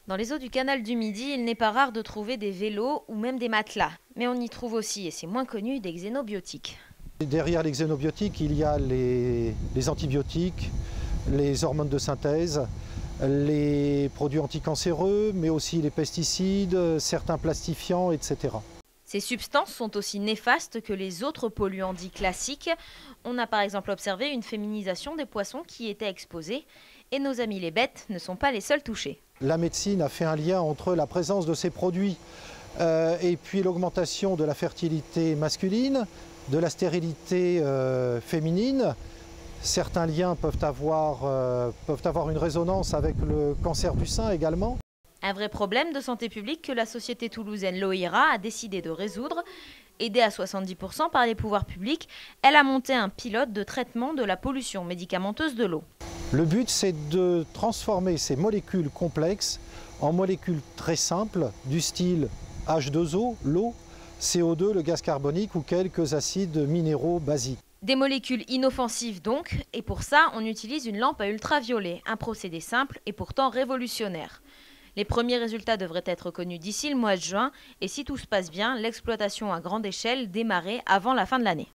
Dans les eaux du canal du Midi, il n'est pas rare de trouver des vélos ou même des matelas. Mais on y trouve aussi, et c'est moins connu, des xénobiotiques. Derrière les xénobiotiques, il y a les antibiotiques, les hormones de synthèse, les produits anticancéreux, mais aussi les pesticides, certains plastifiants, etc. Ces substances sont aussi néfastes que les autres polluants dits classiques. On a par exemple observé une féminisation des poissons qui étaient exposés. Et nos amis les bêtes ne sont pas les seuls touchés. La médecine a fait un lien entre la présence de ces produits et puis l'augmentation de la fertilité masculine, de la stérilité féminine. Certains liens peuvent avoir une résonance avec le cancer du sein également. Un vrai problème de santé publique que la société toulousaine Loira a décidé de résoudre. Aidée à 70% par les pouvoirs publics, elle a monté un pilote de traitement de la pollution médicamenteuse de l'eau. Le but, c'est de transformer ces molécules complexes en molécules très simples, du style H2O, l'eau, CO2, le gaz carbonique ou quelques acides minéraux basiques. Des molécules inoffensives donc, et pour ça, on utilise une lampe à ultraviolet, un procédé simple et pourtant révolutionnaire. Les premiers résultats devraient être connus d'ici le mois de juin, et si tout se passe bien, l'exploitation à grande échelle démarrer avant la fin de l'année.